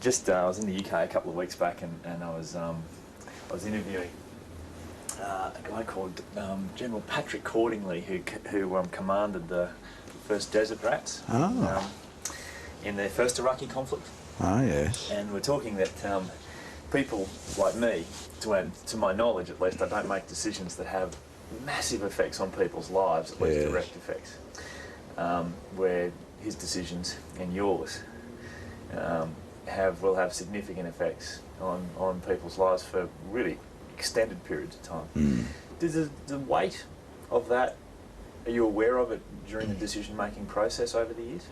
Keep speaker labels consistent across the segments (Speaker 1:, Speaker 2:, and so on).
Speaker 1: I was in the UK a couple of weeks back, and I was interviewing a guy called General Patrick Cordingley, who commanded the first Desert Rats in their first Iraqi conflict.
Speaker 2: Ah, yes.
Speaker 1: And we're talking that people like me, to my knowledge at least, I don't make decisions that have massive effects on people's lives, at least direct effects, where his decisions and yours will have significant effects on people's lives for really extended periods of time.
Speaker 2: Mm.
Speaker 1: Does the weight of that, are you aware of it during the decision-making process over the years?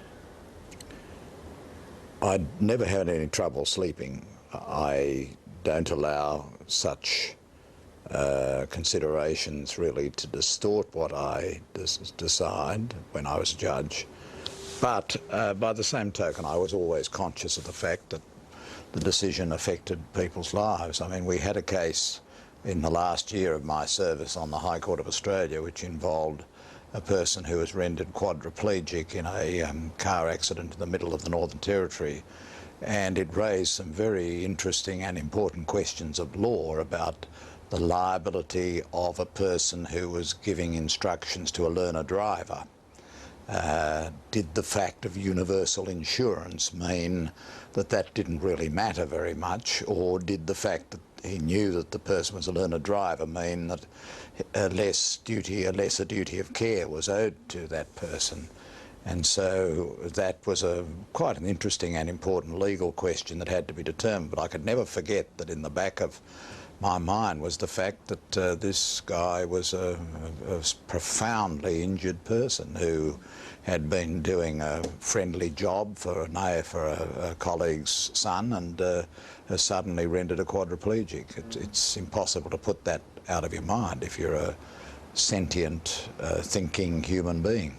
Speaker 2: I'd never had any trouble sleeping. I don't allow such considerations really to distort what I decide when I was a judge. But by the same token, I was always conscious of the fact that the decision affected people's lives. I mean, we had a case in the last year of my service on the High Court of Australia which involved a person who was rendered quadriplegic in a car accident in the middle of the Northern Territory, and it raised some very interesting and important questions of law about the liability of a person who was giving instructions to a learner driver. Did the fact of universal insurance mean that that didn't really matter very much, or did the fact that he knew that the person was a learner driver mean that a lesser duty of care was owed to that person? And so that was quite an interesting and important legal question that had to be determined. But I could never forget that in the back of my mind was the fact that this guy was a profoundly injured person who had been doing a friendly job for a colleague's son and has suddenly rendered a quadriplegic. It's impossible to put that out of your mind if you're a sentient, thinking human being.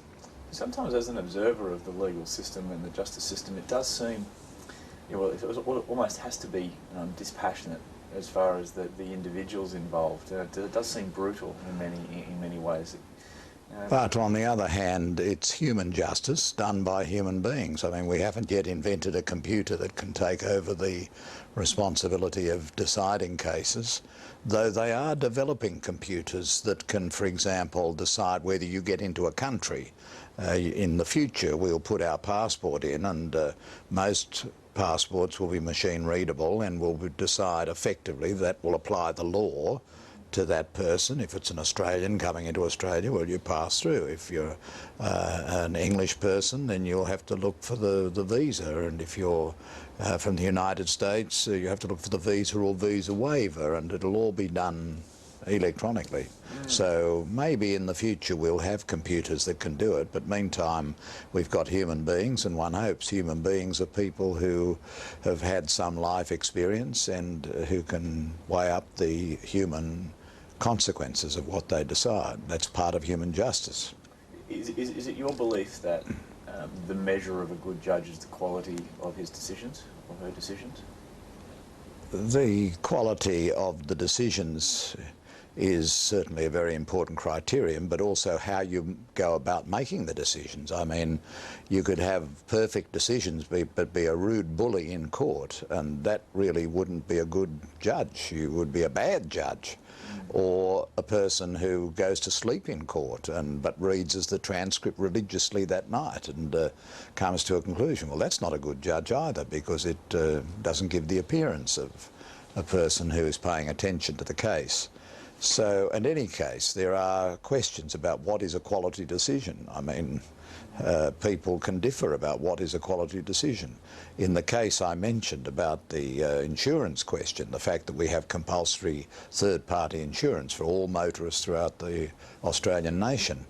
Speaker 1: Sometimes as an observer of the legal system and the justice system, it does seem, it almost has to be dispassionate as far as the individuals involved. It does seem brutal in many ways.
Speaker 2: But on the other hand, it's human justice done by human beings. I mean, we haven't yet invented a computer that can take over the responsibility of deciding cases, though they are developing computers that can, for example, decide whether you get into a country. In the future, we'll put our passport in, and most passports will be machine readable, and will decide effectively that will apply the law to that person. If it's an Australian coming into Australia, well, you pass through. If you're an English person, then you'll have to look for the visa, and if you're from the United States, you have to look for the visa or visa waiver, and it'll all be done electronically. So maybe in the future we'll have computers that can do it, but meantime we've got human beings, and one hopes human beings are people who have had some life experience and who can weigh up the human consequences of what they decide. That's part of human justice.
Speaker 1: Is it your belief that the measure of a good judge is the quality of his decisions, or her decisions?
Speaker 2: The quality of the decisions is certainly a very important criterion, but also how you go about making the decisions. I mean, you could have perfect decisions but be a rude bully in court, and that really wouldn't be a good judge. You would be a bad judge. Or a person who goes to sleep in court but reads the transcript religiously that night and comes to a conclusion. Well, that's not a good judge either, because it doesn't give the appearance of a person who is paying attention to the case. So in any case, there are questions about what is a quality decision. I mean, people can differ about what is a quality decision. In the case I mentioned about the insurance question, the fact that we have compulsory third-party insurance for all motorists throughout the Australian nation,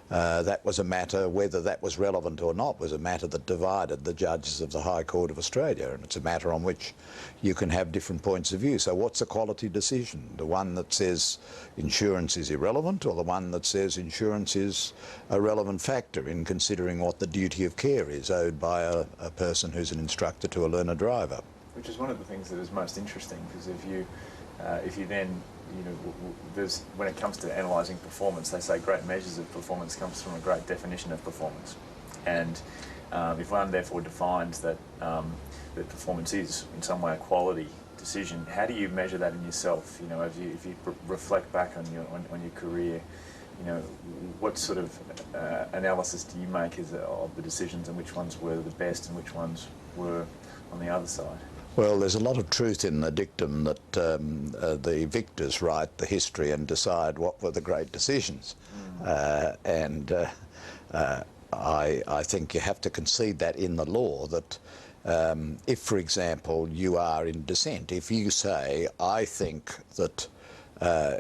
Speaker 2: that was a matter, whether that was relevant or not, was a matter that divided the judges of the High Court of Australia, and it's a matter on which you can have different points of view. So what's a quality decision? The one that says insurance is irrelevant, or the one that says insurance is a relevant factor in considering what the duty of care is owed by a person who's an instructor to a learner driver? Which
Speaker 1: is one of the things that is most interesting, because if you then, when it comes to analysing performance, they say great measures of performance comes from a great definition of performance. And if one therefore defines that that performance is in some way a quality decision, how do you measure that in yourself? You know, if you reflect back on your career, you know, what sort of analysis do you make of the decisions, and which ones were the best and which ones were on the other side?
Speaker 2: Well, there's a lot of truth in the dictum that the victors write the history and decide what were the great decisions. I think you have to concede that in the law, that if, for example, you are in dissent, if you say, I think that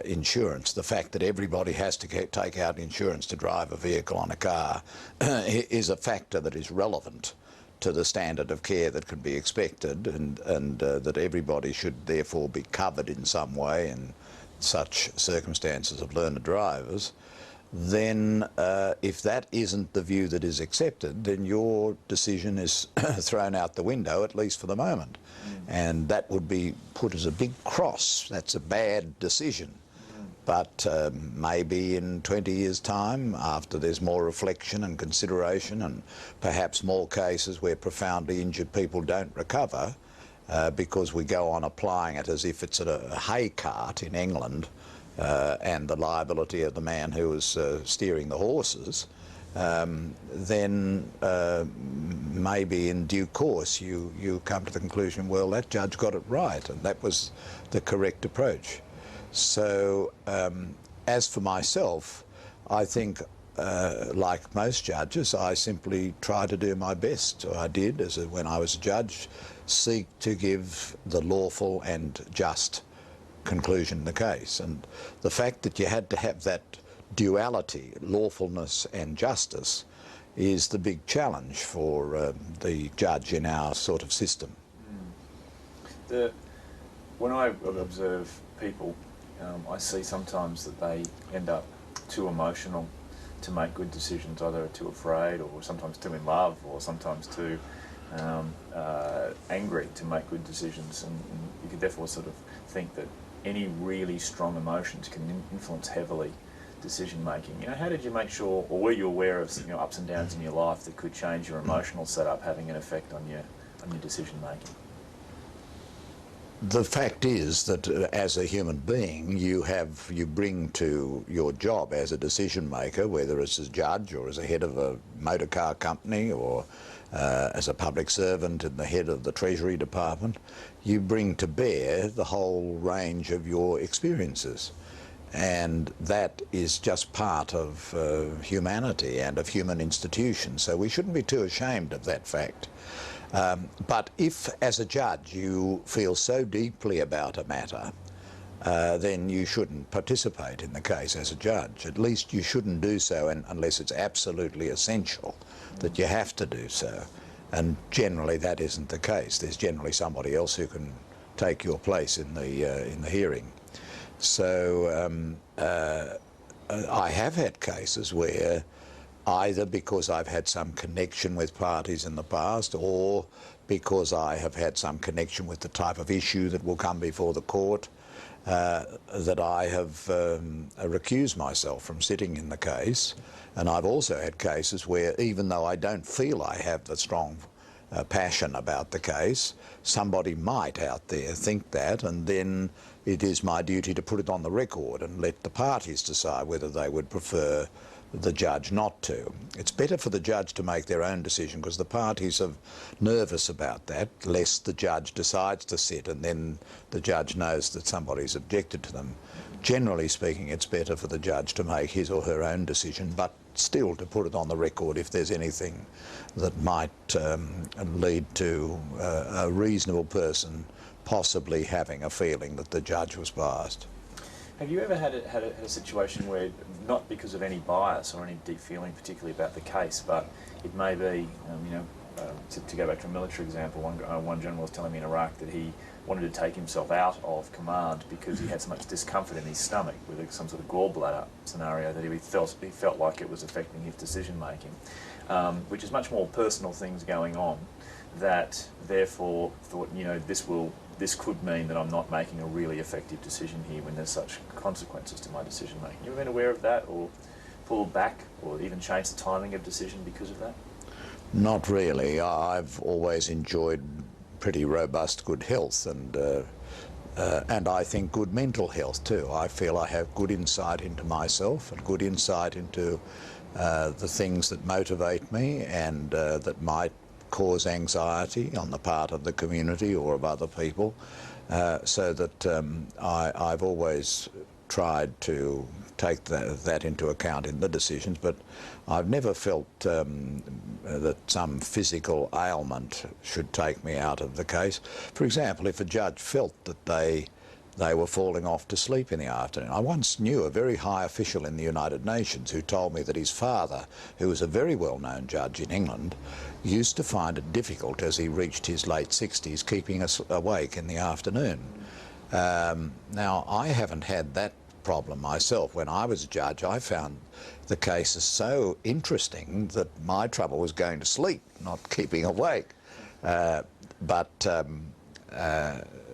Speaker 2: insurance, the fact that everybody has to take out insurance to drive a vehicle on a car is a factor that is relevant to the standard of care that can be expected, and that everybody should therefore be covered in some way in such circumstances of learner drivers, then if that isn't the view that is accepted, then your decision is thrown out the window, at least for the moment. And that would be put as a big cross. That's a bad decision. But maybe in 20 years' time, after there's more reflection and consideration, and perhaps more cases where profoundly injured people don't recover, because we go on applying it as if it's a hay cart in England, and the liability of the man who was steering the horses, then maybe in due course you come to the conclusion, well, that judge got it right, and that was the correct approach. So as for myself, I think, like most judges, I simply try to do my best. I did, when I was a judge, seek to give the lawful and just conclusion in the case. And the fact that you had to have that duality, lawfulness and justice, is the big challenge for the judge in our sort of system.
Speaker 1: When I observe people, I see sometimes that they end up too emotional to make good decisions, either too afraid or sometimes too in love or sometimes too angry to make good decisions. And you could therefore sort of think that any really strong emotions can influence heavily decision making. You know, how did you make sure, or were you aware of, you know, ups and downs in your life that could change your emotional setup having an effect on your decision making?
Speaker 2: The fact is that as a human being, you bring to your job as a decision maker, whether it's as a judge or as a head of a motor car company or as a public servant and the head of the Treasury Department, you bring to bear the whole range of your experiences. And that is just part of humanity and of human institutions. So we shouldn't be too ashamed of that fact. But if, as a judge, you feel so deeply about a matter, then you shouldn't participate in the case as a judge. At least you shouldn't do so unless it's absolutely essential that you have to do so. And generally that isn't the case. There's generally somebody else who can take your place in the hearing. So I have had cases where, either because I've had some connection with parties in the past or because I have had some connection with the type of issue that will come before the court, that I have recused myself from sitting in the case. And I've also had cases where, even though I don't feel I have the strong passion about the case, somebody might out there think that, and then it is my duty to put it on the record and let the parties decide whether they would prefer the judge not to. It's better for the judge to make their own decision, because the parties are nervous about that, lest the judge decides to sit and then the judge knows that somebody's objected to them. Generally speaking, it's better for the judge to make his or her own decision, but still to put it on the record if there's anything that might lead to a reasonable person possibly having a feeling that the judge was biased.
Speaker 1: Have you ever had a situation where, not because of any bias or any deep feeling particularly about the case, but it may be, to go back to a military example, one general was telling me in Iraq that he wanted to take himself out of command because he had so much discomfort in his stomach with some sort of gallbladder scenario that he felt like it was affecting his decision making, which is much more personal things going on, that therefore thought, this could mean that I'm not making a really effective decision here when there's such consequences to my decision making. You ever been aware of that, or pulled back, or even changed the timing of decision because of that?
Speaker 2: Not really. I've always enjoyed pretty robust good health, and I think good mental health too. I feel I have good insight into myself and good insight into the things that motivate me and that might cause anxiety on the part of the community or of other people, so that I've always tried to take that into account in the decisions, but I've never felt that some physical ailment should take me out of the case. For example, if a judge felt that they were falling off to sleep in the afternoon. I once knew a very high official in the United Nations who told me that his father, who was a very well-known judge in England, used to find it difficult as he reached his late 60s keeping us awake in the afternoon. Now, I haven't had that problem myself. When I was a judge, I found the cases so interesting that my trouble was going to sleep, not keeping awake.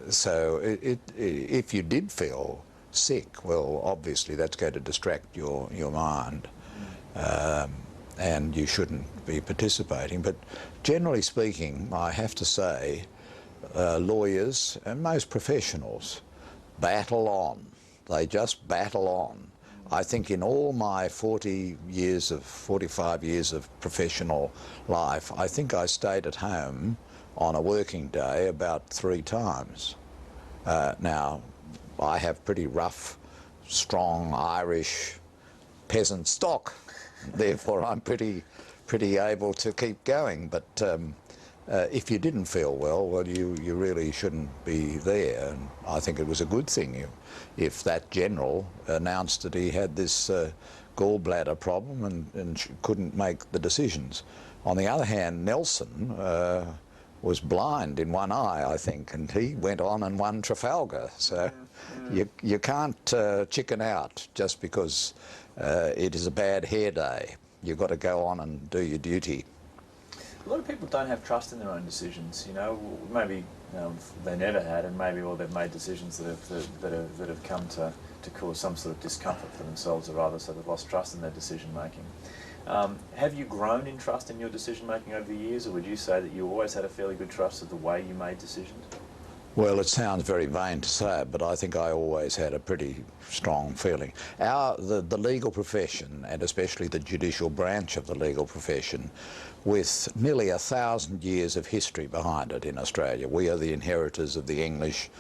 Speaker 2: So if you did feel sick, well, obviously that's going to distract your mind, and you shouldn't be participating. But generally speaking, I have to say, lawyers and most professionals battle on. They just battle on. I think in all my 45 years of professional life, I think I stayed at home on a working day about 3 times. Now, I have pretty rough, strong Irish peasant stock, therefore I'm pretty able to keep going. But if you didn't feel well, you really shouldn't be there. And I think it was a good thing if that general announced that he had this gallbladder problem and couldn't make the decisions. On the other hand, Nelson was blind in one eye, I think, and he went on and won Trafalgar. So you can't chicken out just because it is a bad hair day. You've got to go on and do your duty.
Speaker 1: A lot of people don't have trust in their own decisions. You know, maybe they never had, and maybe they've made decisions that have come to cause some sort of discomfort for themselves or others, so they've lost trust in their decision making. Have you grown in trust in your decision making over the years, or would you say that you always had a fairly good trust of the way you made decisions?
Speaker 2: Well, it sounds very vain to say it, but I think I always had a pretty strong feeling. The legal profession, and especially the judicial branch of the legal profession, with nearly 1,000 years of history behind it in Australia, we are the inheritors of the English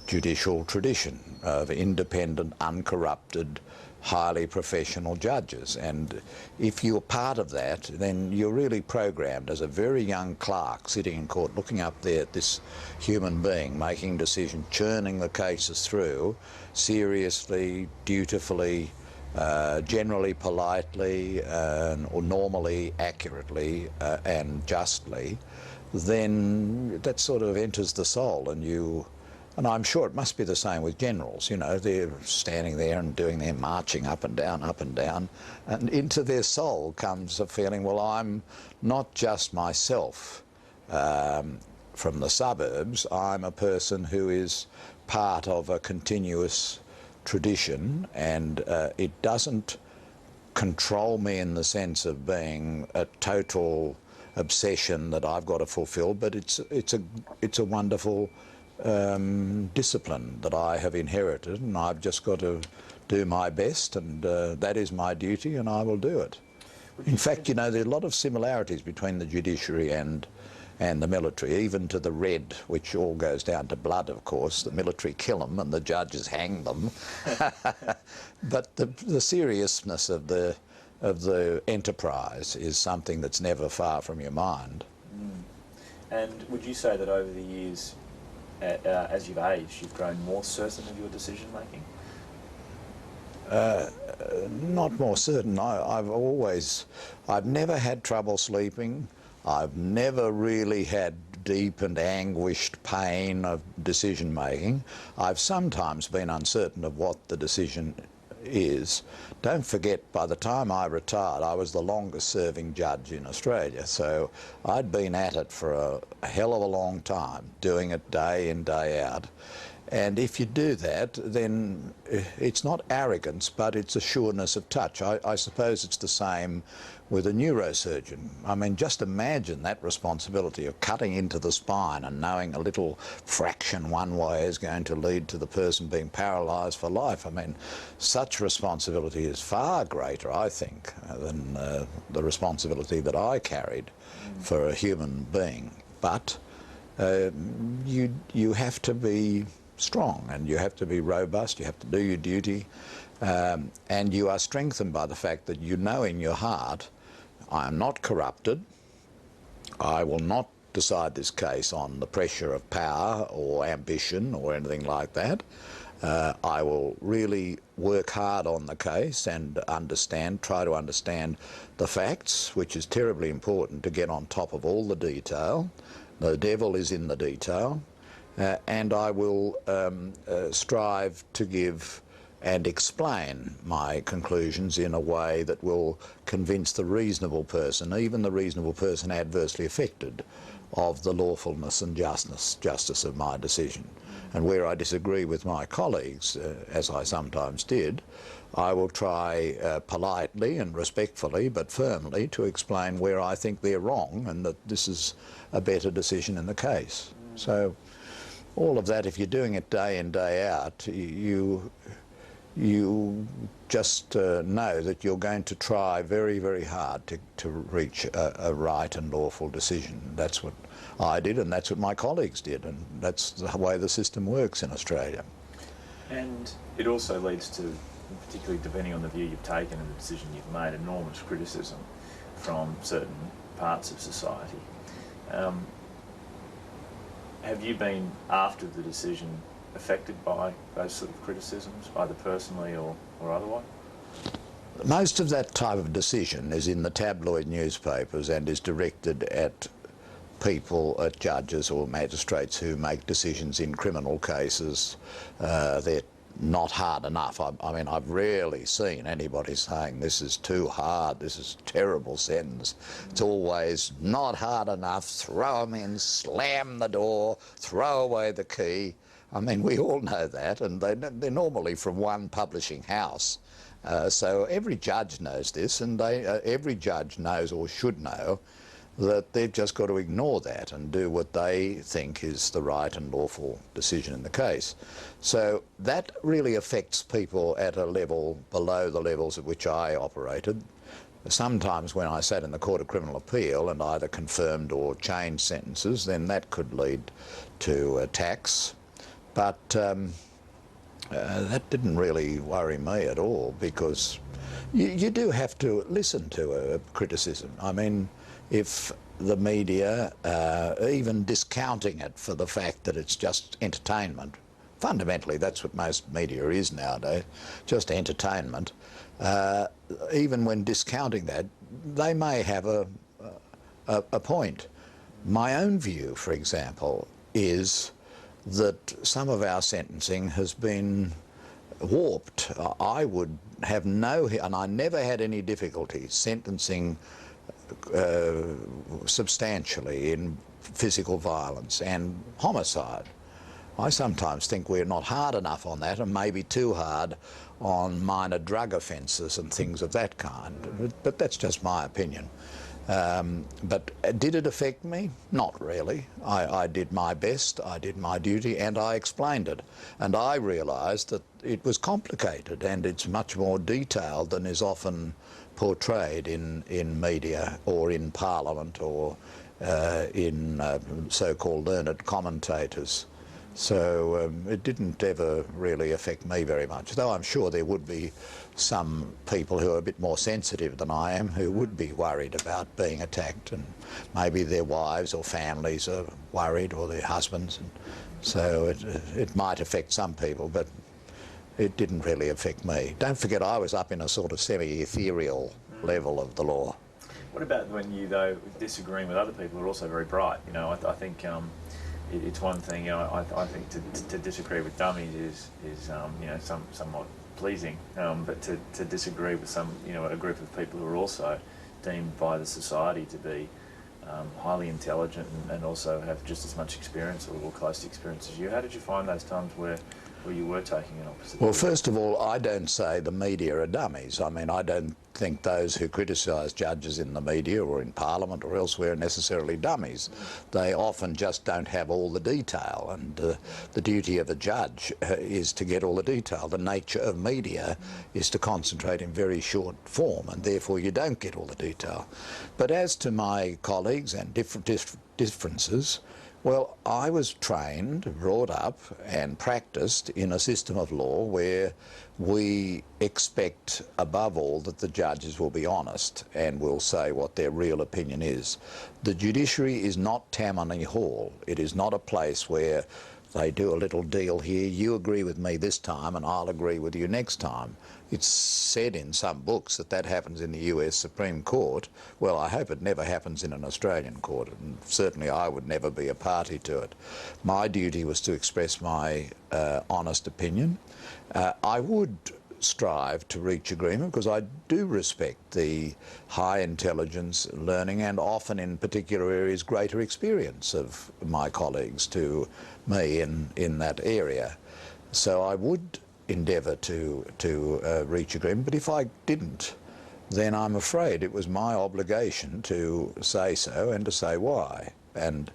Speaker 2: judicial tradition of independent, uncorrupted, highly professional judges. And if you're part of that, then you're really programmed as a very young clerk sitting in court looking up there at this human being making decisions, churning the cases through seriously, dutifully, generally politely, or normally accurately and justly. Then that sort of enters the soul, and I'm sure it must be the same with generals. You know, they're standing there and doing their marching up and down, and into their soul comes a feeling, well, I'm not just myself from the suburbs, I'm a person who is part of a continuous tradition, and it doesn't control me in the sense of being a total obsession that I've got to fulfill, but it's a wonderful discipline that I have inherited, and I've just got to do my best, and that is my duty, and I will do it. In fact, you know, there are a lot of similarities between the judiciary and the military, even to the red, which all goes down to blood, of course. The military kill them and the judges hang them. But the seriousness of the enterprise is something that's never far from your mind.
Speaker 1: And would you say that over the years, as you've aged, you've grown more certain of your decision making?
Speaker 2: Not more certain. I've never had trouble sleeping. I've never really had deep and anguished pain of decision making. I've sometimes been uncertain of what the decision is. Don't forget, by the time I retired, I was the longest serving judge in Australia, so I'd been at it for a hell of a long time, doing it day in, day out. And if you do that, then it's not arrogance, but it's a sureness of touch. I suppose it's the same with a neurosurgeon. I mean, just imagine that responsibility of cutting into the spine and knowing a little fraction one way is going to lead to the person being paralysed for life. I mean, such responsibility is far greater, I think, than the responsibility that I carried for a human being. But you have to be strong, and you have to be robust, you have to do your duty, and you are strengthened by the fact that you know in your heart, I am not corrupted, I will not decide this case on the pressure of power or ambition or anything like that. I will really work hard on the case and try to understand the facts, which is terribly important to get on top of all the detail. The devil is in the detail. And I will strive to give and explain my conclusions in a way that will convince the reasonable person, even the reasonable person adversely affected, of the lawfulness and justice of my decision. And where I disagree with my colleagues, as I sometimes did, I will try politely and respectfully but firmly to explain where I think they're wrong and that this is a better decision in the case. So all of that, if you're doing it day in, day out, you just know that you're going to try very, very hard to reach a right and lawful decision. That's what I did, and that's what my colleagues did, and that's the way the system works in Australia.
Speaker 1: And it also leads to, particularly depending on the view you've taken and the decision you've made, enormous criticism from certain parts of society. Have you been, after the decision, affected by those sort of criticisms, either personally or otherwise?
Speaker 2: Most of that type of decision is in the tabloid newspapers and is directed at people, at judges or magistrates who make decisions in criminal cases. They're not hard enough. I mean, I've rarely seen anybody saying this is too hard, this is a terrible sentence. It's always not hard enough, throw them in, slam the door, throw away the key. I mean, we all know that, and they're normally from one publishing house. So every judge knows this, and every judge knows, or should know, that they've just got to ignore that and do what they think is the right and lawful decision in the case. So that really affects people at a level below the levels at which I operated. Sometimes when I sat in the Court of Criminal Appeal and either confirmed or changed sentences, then that could lead to attacks. But that didn't really worry me at all, because you do have to listen to a criticism. I mean, if the media, even discounting it for the fact that it's just entertainment, fundamentally that's what most media is nowadays, just entertainment, even when discounting that, they may have a point. My own view, for example, is that some of our sentencing has been warped. I would have and I never had any difficulty sentencing substantially in physical violence and homicide. I sometimes think we're not hard enough on that, and maybe too hard on minor drug offences and things of that kind. But that's just my opinion. But did it affect me? Not really. I did my best, I did my duty, and I explained it. And I realised that it was complicated, and it's much more detailed than is often portrayed in media or in Parliament or in so-called learned commentators. So it didn't ever really affect me very much, though I'm sure there would be some people who are a bit more sensitive than I am who would be worried about being attacked, and maybe their wives or families are worried, or their husbands, and so it might affect some people, but it didn't really affect me. Don't forget, I was up in a sort of semi-ethereal level of the law.
Speaker 1: What about when you, though, disagreeing with other people who are also very bright? You know, I think it's one thing. You know, I think to disagree with dummies is you know, somewhat pleasing, but to disagree with a group of people who are also deemed by the society to be highly intelligent and also have just as much experience or close to experience as you. How did you find those times where you were taking an opposite
Speaker 2: Well,
Speaker 1: view?
Speaker 2: first of all, I don't say the media are dummies. I mean, I don't think those who criticise judges in the media or in Parliament or elsewhere are necessarily dummies. They often just don't have all the detail, and the duty of a judge is to get all the detail. The nature of media is to concentrate in very short form, and therefore you don't get all the detail. But as to my colleagues and differences, well, I was trained, brought up and practised in a system of law where we expect above all that the judges will be honest and will say what their real opinion is. The judiciary is not Tammany Hall. It is not a place where they do a little deal here, you agree with me this time and I'll agree with you next time. It's said in some books that that happens in the US Supreme Court. Well, I hope it never happens in an Australian court, and certainly I would never be a party to it. My duty was to express my honest opinion. I would strive to reach agreement because I do respect the high intelligence, learning and often in particular areas greater experience of my colleagues to me in that area. So I would endeavour to reach agreement, but if I didn't, then I'm afraid it was my obligation to say so and to say why, and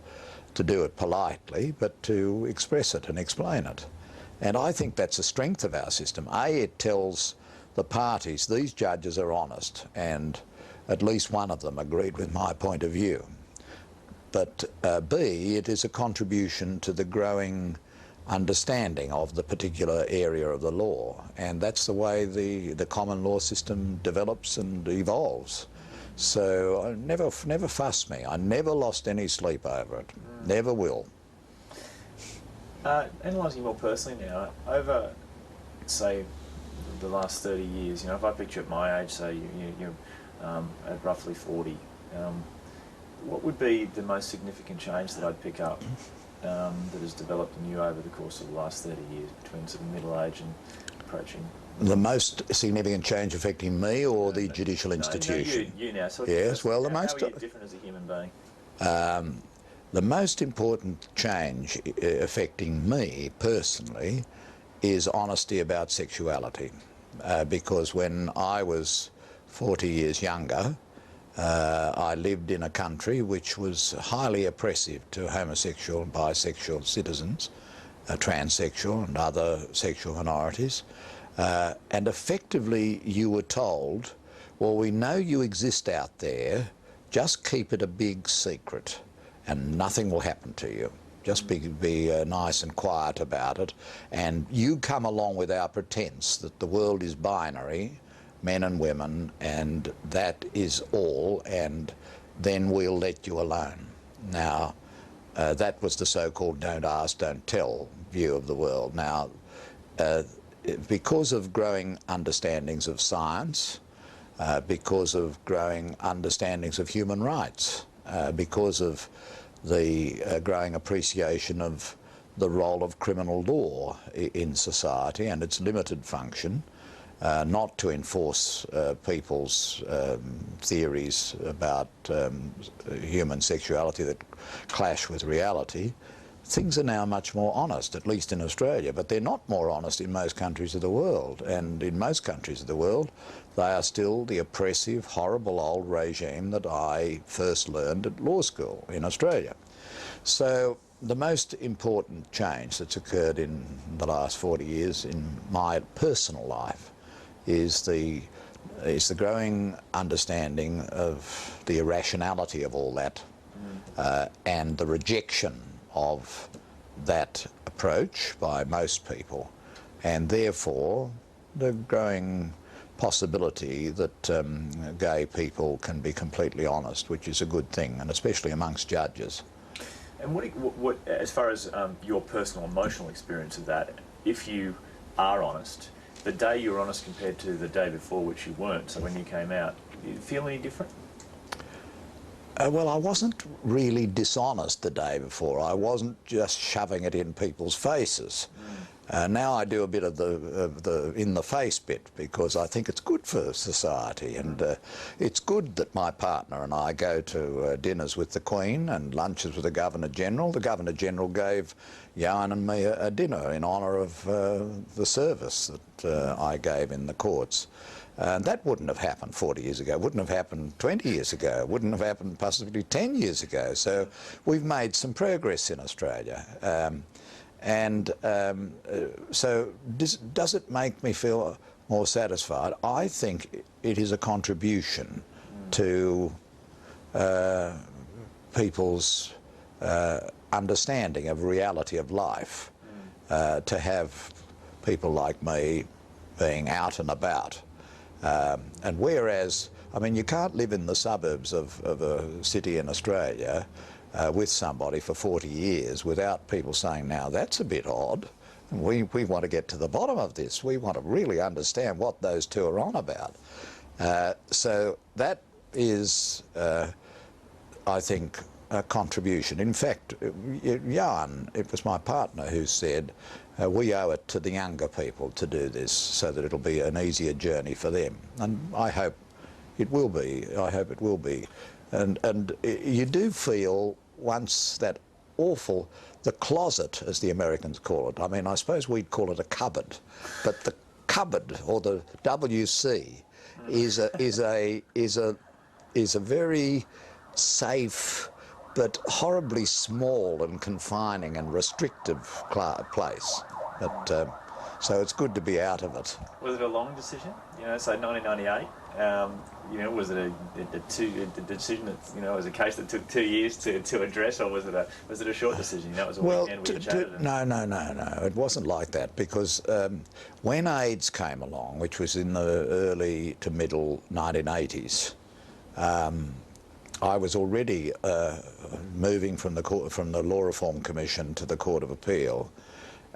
Speaker 2: to do it politely, but to express it and explain it. And I think that's a strength of our system. A, it tells the parties these judges are honest, and at least one of them agreed with my point of view. But B, it is a contribution to the growing understanding of the particular area of the law, and that's the way the common law system develops and evolves. So never fussed me. I never lost any sleep over it. Never will.
Speaker 1: Analysing more personally now, over, say, the last 30 years, you know, if I picture at my age, say you're at roughly 40, what would be the most significant change that I'd pick up that has developed in you over the course of the last 30 years, between sort of middle age and approaching?
Speaker 2: The most significant change affecting me or the judicial institution?
Speaker 1: No, you now. So
Speaker 2: yes, well,
Speaker 1: how are you different as a human being?
Speaker 2: The most important change affecting me personally is honesty about sexuality, because when I was 40 years younger, I lived in a country which was highly oppressive to homosexual and bisexual citizens, transsexual and other sexual minorities, and effectively you were told, well, we know you exist out there, just keep it a big secret and nothing will happen to you. Just be nice and quiet about it, and you come along with our pretense that the world is binary, men and women, and that is all, and then we'll let you alone. Now, that was the so-called don't ask, don't tell view of the world. Now, because of growing understandings of science, because of growing understandings of human rights, because of the growing appreciation of the role of criminal law in society and its limited function, not to enforce people's theories about human sexuality that clash with reality, things are now much more honest, at least in Australia, but they're not more honest in most countries of the world. And in most countries of the world, they are still the oppressive, horrible old regime that I first learned at law school in Australia. So the most important change that's occurred in the last 40 years in my personal life is the growing understanding of the irrationality of all that, and the rejection of that approach by most people, and therefore the growing possibility that gay people can be completely honest, which is a good thing, and especially amongst judges.
Speaker 1: And what as far as your personal emotional experience of that, if you are honest, the day you're honest compared to the day before, which you weren't, so when you came out, do you feel any different?
Speaker 2: Well, I wasn't really dishonest the day before. I wasn't just shoving it in people's faces. Now I do a bit of the in-the-face bit because I think it's good for society, and it's good that my partner and I go to dinners with the Queen and lunches with the Governor-General. The Governor-General gave Jan and me a dinner in honour of the service that I gave in the courts. And that wouldn't have happened 40 years ago, wouldn't have happened 20 years ago, wouldn't have happened possibly 10 years ago. So we've made some progress in Australia. So does it make me feel more satisfied? I think it is a contribution to people's understanding of reality of life, to have people like me being out and about. And whereas, I mean, you can't live in the suburbs of a city in Australia with somebody for 40 years without people saying, now that's a bit odd. We want to get to the bottom of this. We want to really understand what those two are on about. So that is, I think, a contribution. In fact, Jan, it was my partner who said, we owe it to the younger people to do this so that it'll be an easier journey for them. And I hope it will be. I hope it will be. And you do feel once that awful, the closet, as the Americans call it. I mean, I suppose we'd call it a cupboard, but the cupboard, or the WC, is a very safe but horribly small and confining and restrictive place. But, so it's good to be out of it.
Speaker 1: Was it a long decision? You know, so 1998. You know, was it a decision that, you know, was a case that took 2 years to address, or was it a short decision? You know, it was a weekend we chatted.
Speaker 2: No. It wasn't like that, because when AIDS came along, which was in the early to middle 1980s, I was already moving from the Law Reform Commission to the Court of Appeal,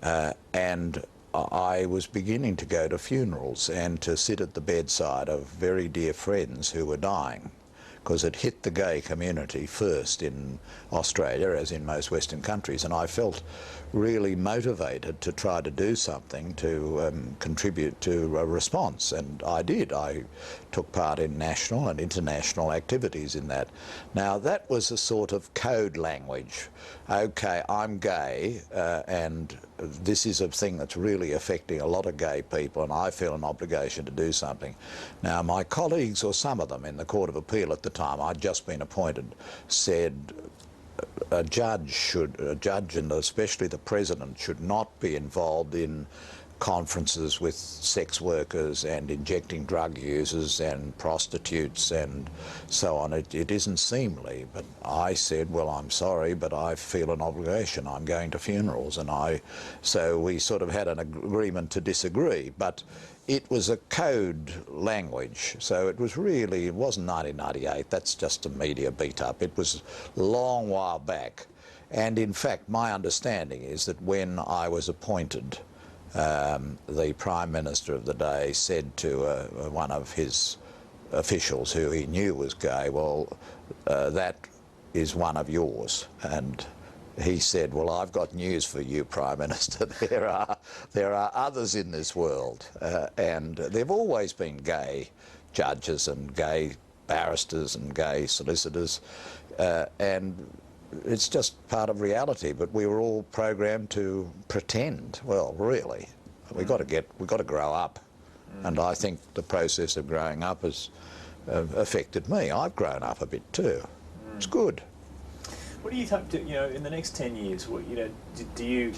Speaker 2: and I was beginning to go to funerals and to sit at the bedside of very dear friends who were dying, because it hit the gay community first in Australia, as in most Western countries, and I felt really motivated to try to do something to contribute to a response, and I did. I took part in national and international activities in that. Now, that was a sort of code language. Okay, I'm gay, and this is a thing that's really affecting a lot of gay people, and I feel an obligation to do something. Now, my colleagues, or some of them in the Court of Appeal at the time, I'd just been appointed, said a judge and especially the president should not be involved in conferences with sex workers and injecting drug users and prostitutes and so on. It isn't seemly. But I said, well, I'm sorry, but I feel an obligation. I'm going to funerals, and so we sort of had an agreement to disagree. But it was a code language, so it wasn't 1998, that's just a media beat-up. It was a long while back. And in fact, my understanding is that when I was appointed, the Prime Minister of the day said to one of his officials who he knew was gay, well, that is one of yours. And he said, well, I've got news for you, Prime Minister. There are others in this world, and there have always been gay judges and gay barristers and gay solicitors, and it's just part of reality. But we were all programmed to pretend. Well, really, we've got to grow up, and I think the process of growing up has affected me. I've grown up a bit too. It's good.
Speaker 1: What do you hope to, you know, in the next 10 years, you know, do you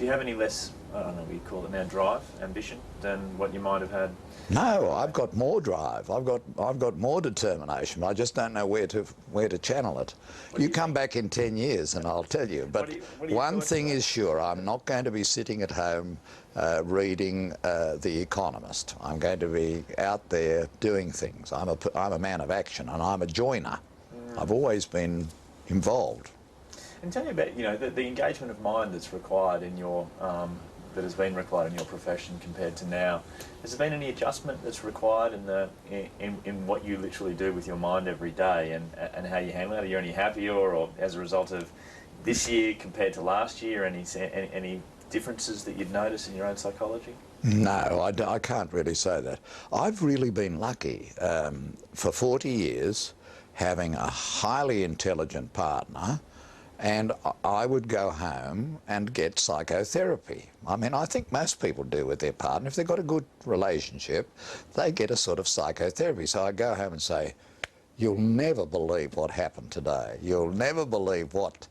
Speaker 1: have any less, I don't know what you call it now, drive, ambition, than what you might have had?
Speaker 2: No, I've got more drive. I've got more determination. I just don't know where to channel it. You come back in 10 years and I'll tell you. But one thing is sure, I'm not going to be sitting at home reading The Economist. I'm going to be out there doing things. I'm a man of action, and I'm a joiner. I've always been involved.
Speaker 1: And tell me about, you know, the engagement of mind that's required in your that has been required in your profession compared to now. Has there been any adjustment that's required in what you literally do with your mind every day, and how you handle it? Are you any happier, or as a result of this year compared to last year? Any differences that you'd notice in your own psychology?
Speaker 2: No, I can't really say that. I've really been lucky for 40 years having a highly intelligent partner, and I would go home and get psychotherapy. I mean, I think most people do with their partner. If they've got a good relationship, they get a sort of psychotherapy. So I go home and say, you'll never believe what happened today. You'll never believe what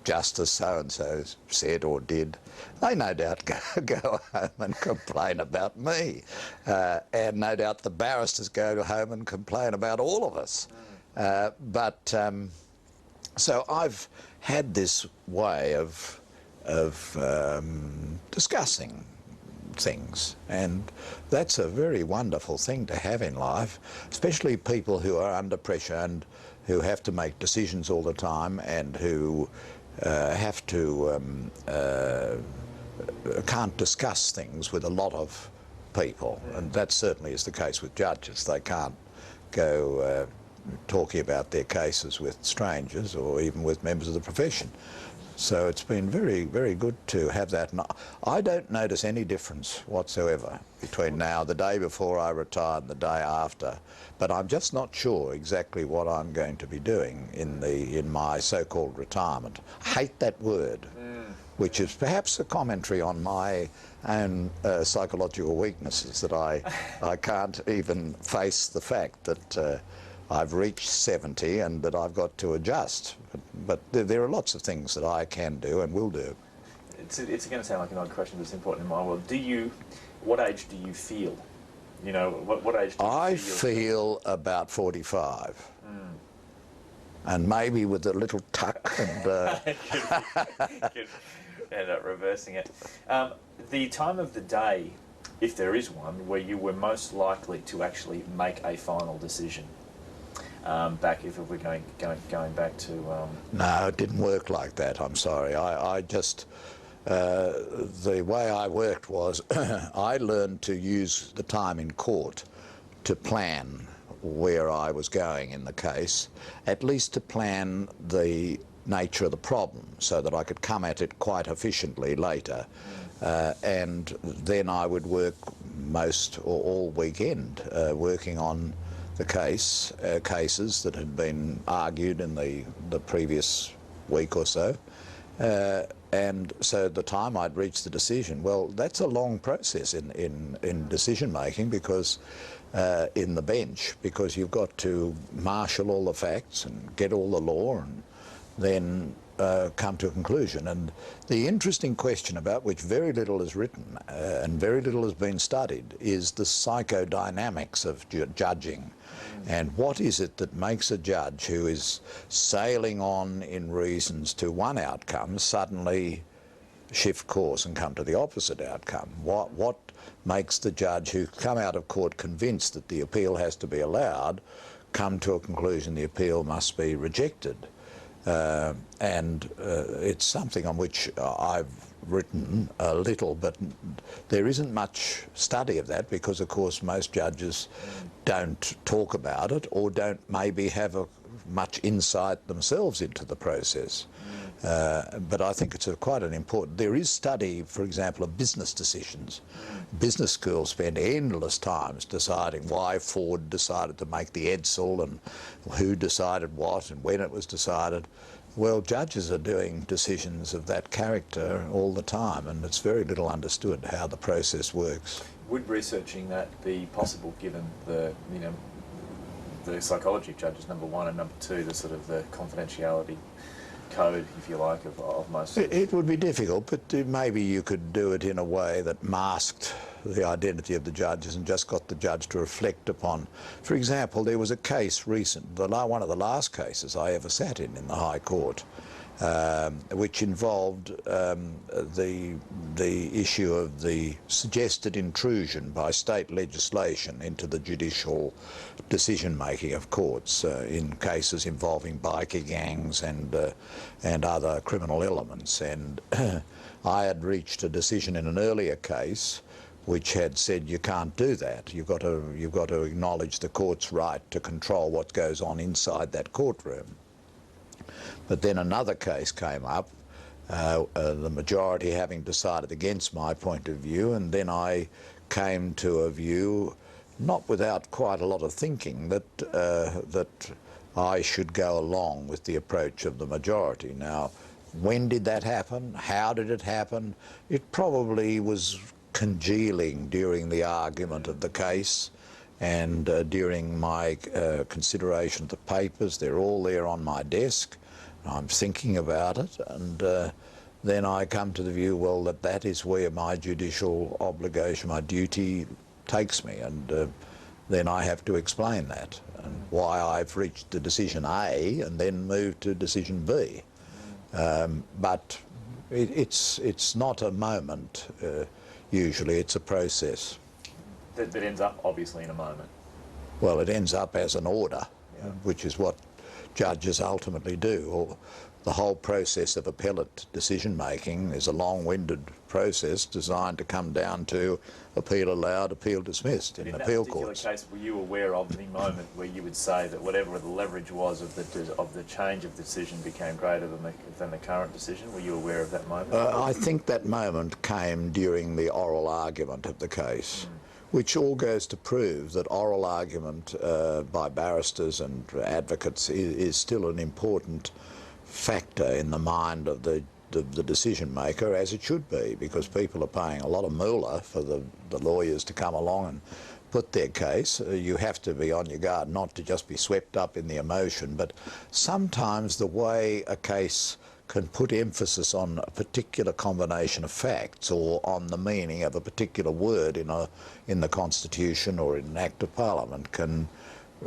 Speaker 2: Justice so-and-so said or did. They no doubt go home and complain about me. And no doubt the barristers go home and complain about all of us. So I've had this way of discussing things, and that's a very wonderful thing to have in life, especially people who are under pressure and who have to make decisions all the time and who have to can't discuss things with a lot of people, and that certainly is the case with judges. They can't go talking about their cases with strangers or even with members of the profession. So it's been very, very good to have that. And I don't notice any difference whatsoever between now, the day before I retire and the day after. But I'm just not sure exactly what I'm going to be doing in my so-called retirement. I hate that word, which is perhaps a commentary on my own psychological weaknesses, that I can't even face the fact that I've reached 70 and that I've got to adjust. But there are lots of things that I can do and will do.
Speaker 1: It's going to sound like an odd question, but it's important in my world. What age do you feel? You know, what age do you
Speaker 2: I
Speaker 1: feel?
Speaker 2: feel about 45. And maybe with a little tuck and...
Speaker 1: Could end up reversing it. The time of the day, if there is one, where you were most likely to actually make a final decision. Back if we're going back to...
Speaker 2: No, it didn't work like that, I'm sorry. I just... the way I worked was I learned to use the time in court to plan where I was going in the case, at least to plan the nature of the problem so that I could come at it quite efficiently later. And then I would work most or all weekend working on the cases that had been argued in the previous week or so. And so the time I'd reach the decision, well, that's a long process in decision making, because in the bench, because you've got to marshal all the facts and get all the law and then come to a conclusion. And the interesting question, about which very little is written and very little has been studied, is the psychodynamics of judging. And what is it that makes a judge who is sailing on in reasons to one outcome suddenly shift course and come to the opposite outcome? What makes the judge who come out of court convinced that the appeal has to be allowed come to a conclusion the appeal must be rejected? It's something on which I've written a little, but there isn't much study of that, because of course most judges don't talk about it or don't maybe have much insight themselves into the process. But I think it's quite an important... There is study, for example, of business decisions. Business schools spend endless times deciding why Ford decided to make the Edsel and who decided what and when it was decided. Well, judges are doing decisions of that character all the time, and it's very little understood how the process works.
Speaker 1: Would researching that be possible, given the psychology of judges, number one, and number two, the sort of the confidentiality code, if you like, of most...
Speaker 2: It would be difficult, but maybe you could do it in a way that masked the identity of the judges and just got the judge to reflect upon. For example, there was a case recent, one of the last cases I ever sat in the High Court, which involved the issue of the suggested intrusion by state legislation into the judicial decision-making of courts in cases involving biker gangs and other criminal elements. And I had reached a decision in an earlier case which had said you can't do that. You've got to acknowledge the court's right to control what goes on inside that courtroom. But then another case came up, the majority having decided against my point of view, and then I came to a view, not without quite a lot of thinking, that that I should go along with the approach of the majority. Now, when did that happen? How did it happen? It probably was congealing during the argument of the case and during my consideration of the papers. They're all there on my desk. I'm thinking about it, and then I come to the view, well, that is where my judicial obligation, my duty takes me, and then I have to explain that and why I've reached the decision A and then moved to decision B. But it's not a moment, usually it's a process.
Speaker 1: That ends up obviously in a moment.
Speaker 2: Well, it ends up as an order, which is what judges ultimately do. Or the whole process of appellate decision-making is a long-winded process designed to come down to appeal allowed, appeal dismissed in appeal courts.
Speaker 1: In that particular case, were you aware of the moment where you would say that whatever the leverage was of the change of decision became greater than the current decision? Were you aware of that moment?
Speaker 2: I think that moment came during the oral argument of the case. Which all goes to prove that oral argument by barristers and advocates is still an important factor in the mind of the decision maker, as it should be, because people are paying a lot of moolah for the lawyers to come along and put their case. You have to be on your guard not to just be swept up in the emotion, but sometimes the way a case can put emphasis on a particular combination of facts or on the meaning of a particular word in the Constitution or in an Act of Parliament can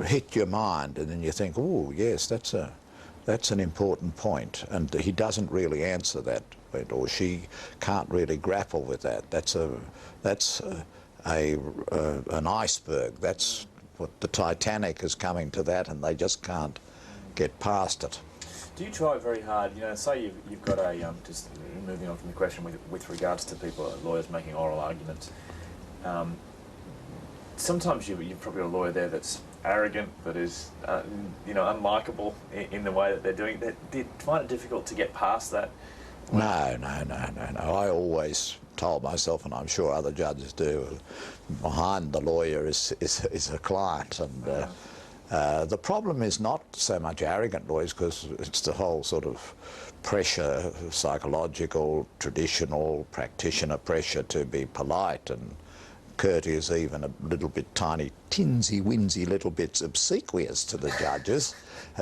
Speaker 2: hit your mind, and then you think, oh yes, that's an important point, and he doesn't really answer that, or she can't really grapple with that. That's an iceberg. That's what the Titanic is coming to that, and they just can't get past it.
Speaker 1: Do you try very hard, say you've got a, just moving on from the question with regards to people, lawyers making oral arguments, sometimes you're probably a lawyer there that's arrogant, that is, unlikable in the way that they're doing it. Do you find it difficult to get past that?
Speaker 2: No. I always told myself, and I'm sure other judges do, behind the lawyer is a client, and the problem is not so much arrogant lawyers, because it's the whole sort of pressure, psychological, traditional, practitioner pressure to be polite and courteous, even a little bit tiny, tinsy-winsy little bits obsequious to the judges.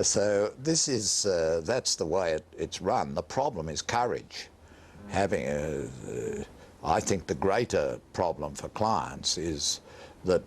Speaker 2: So this is, that's the way it's run. The problem is courage. Having, I think the greater problem for clients is that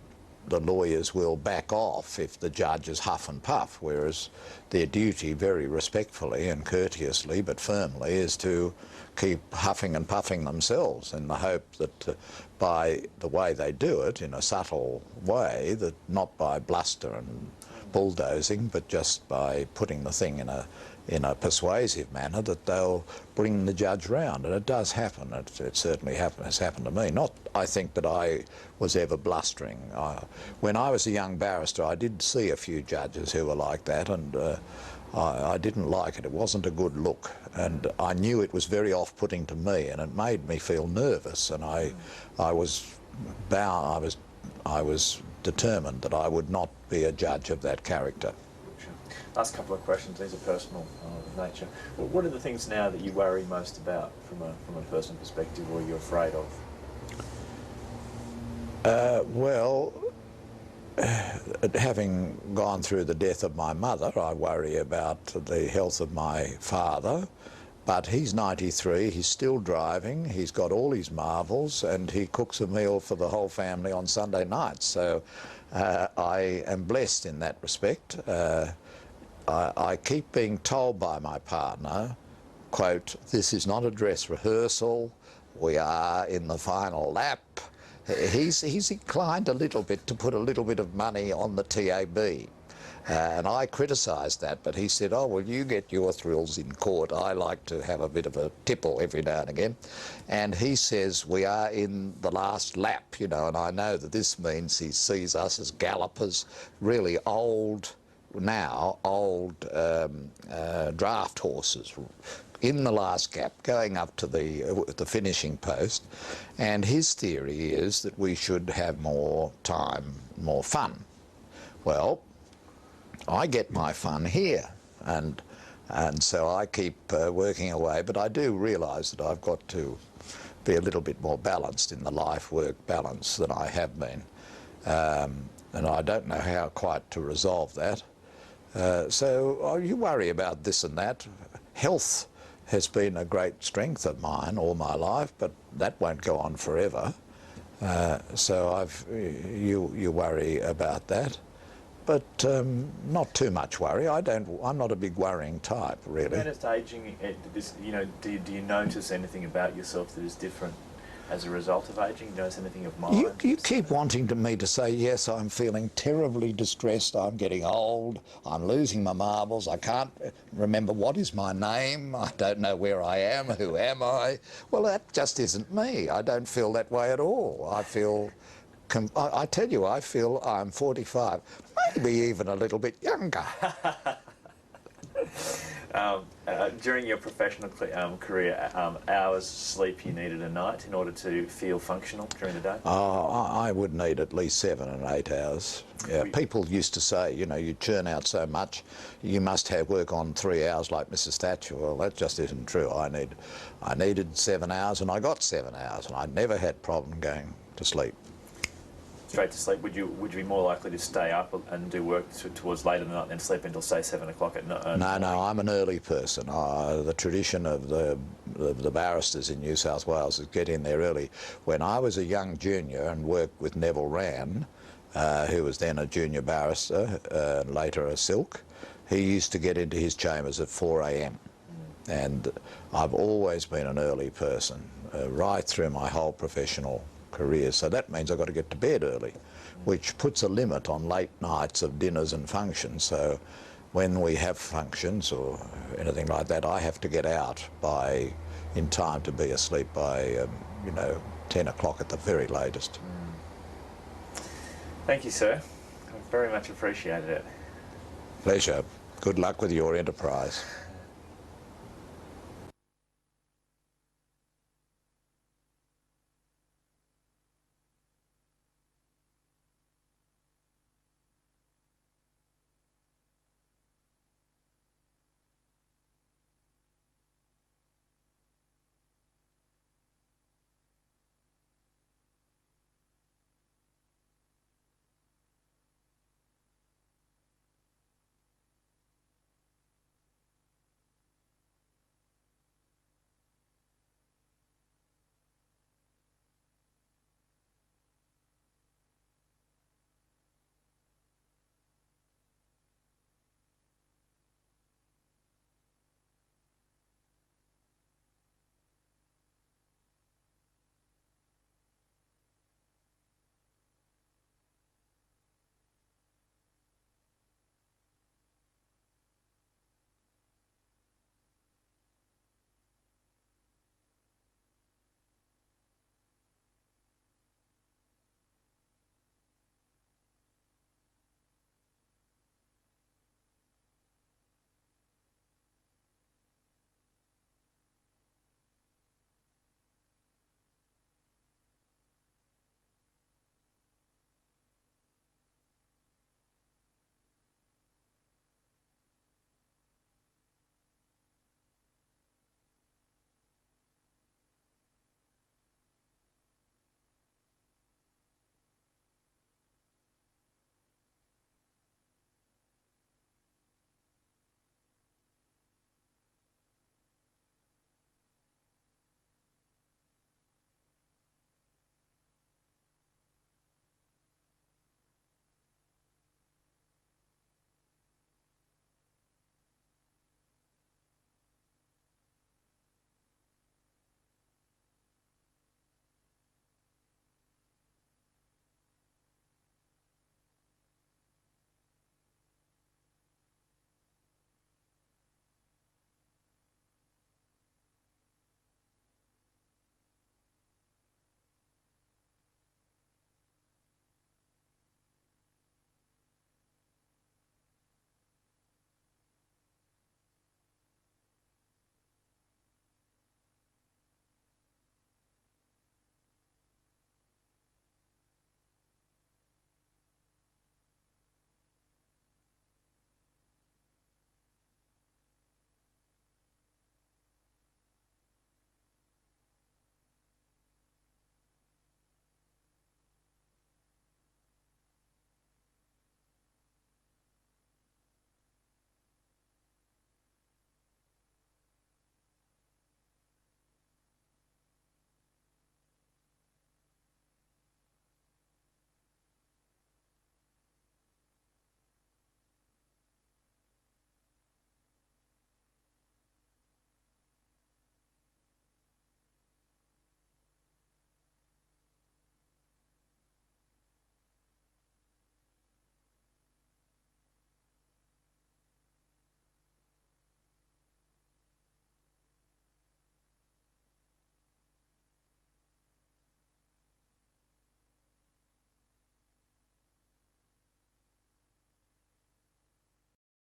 Speaker 2: the lawyers will back off if the judges huff and puff, whereas their duty, very respectfully and courteously but firmly, is to keep huffing and puffing themselves, in the hope that by the way they do it, in a subtle way, that not by bluster and bulldozing, but just by putting the thing in a persuasive manner, that they'll bring the judge round. And it does happen. It certainly has happened to me. Not, I think, that I was ever blustering. When I was a young barrister, I did see a few judges who were like that, and I didn't like it. It wasn't a good look, and I knew it was very off-putting to me, and it made me feel nervous, and I was bound, I was determined that I would not be a judge of that character.
Speaker 1: Sure. Last couple of questions, these are personal of nature. Well, what are the things now that you worry most about from a personal perspective, or you're afraid of?
Speaker 2: Well, having gone through the death of my mother, I worry about the health of my father, but he's 93, he's still driving, he's got all his marvels, and he cooks a meal for the whole family on Sunday nights. So I am blessed in that respect. I keep being told by my partner, quote, "This is not a dress rehearsal, we are in the final lap." He's inclined a little bit to put a little bit of money on the TAB. And I criticised that, but he said, "Oh, well, you get your thrills in court. I like to have a bit of a tipple every now and again." And he says, we are in the last lap, and I know that this means he sees us as gallopers, really old now old draft horses in the last gap, going up to the finishing post, and his theory is that we should have more time, more fun. Well, I get my fun here, and so I keep working away, but I do realise that I've got to be a little bit more balanced in the life-work balance than I have been, and I don't know how quite to resolve that. So you worry about this and that. Health has been a great strength of mine all my life, but that won't go on forever. So you worry about that, but not too much worry. I'm not a big worrying type, really.
Speaker 1: As aging, do you notice anything about yourself that is different as a result of aging? Do you notice anything of mine?
Speaker 2: You keep wanting me to say, yes, I'm feeling terribly distressed, I'm getting old, I'm losing my marbles, I can't remember what is my name, I don't know where I am, who am I? Well, that just isn't me. I don't feel that way at all. I feel, I tell you, I feel I'm 45, maybe even a little bit younger.
Speaker 1: During your professional career, hours sleep you needed a night in order to feel functional during the day?
Speaker 2: I would need at least 7 and 8 hours. Yeah, people used to say, you know, you churn out so much, you must have work on 3 hours like Mrs. Thatcher. Well, that just isn't true. I needed 7 hours, and I got 7 hours, and I never had problem going to sleep.
Speaker 1: Straight to sleep? Would you be more likely to stay up and do work towards later in the night and then sleep until, say, 7 o'clock at night?
Speaker 2: No, I'm an early person. The tradition of the barristers in New South Wales is get in there early. When I was a young junior and worked with Neville Wran, who was then a junior barrister, later a silk, he used to get into his chambers at 4 a.m. And I've always been an early person, right through my whole professional career. So that means I've got to get to bed early, which puts a limit on late nights of dinners and functions. So when we have functions or anything like that, I have to get out in time to be asleep by 10 o'clock at the very latest.
Speaker 1: Thank you, sir. I very much appreciated it.
Speaker 2: Pleasure. Good luck with your enterprise.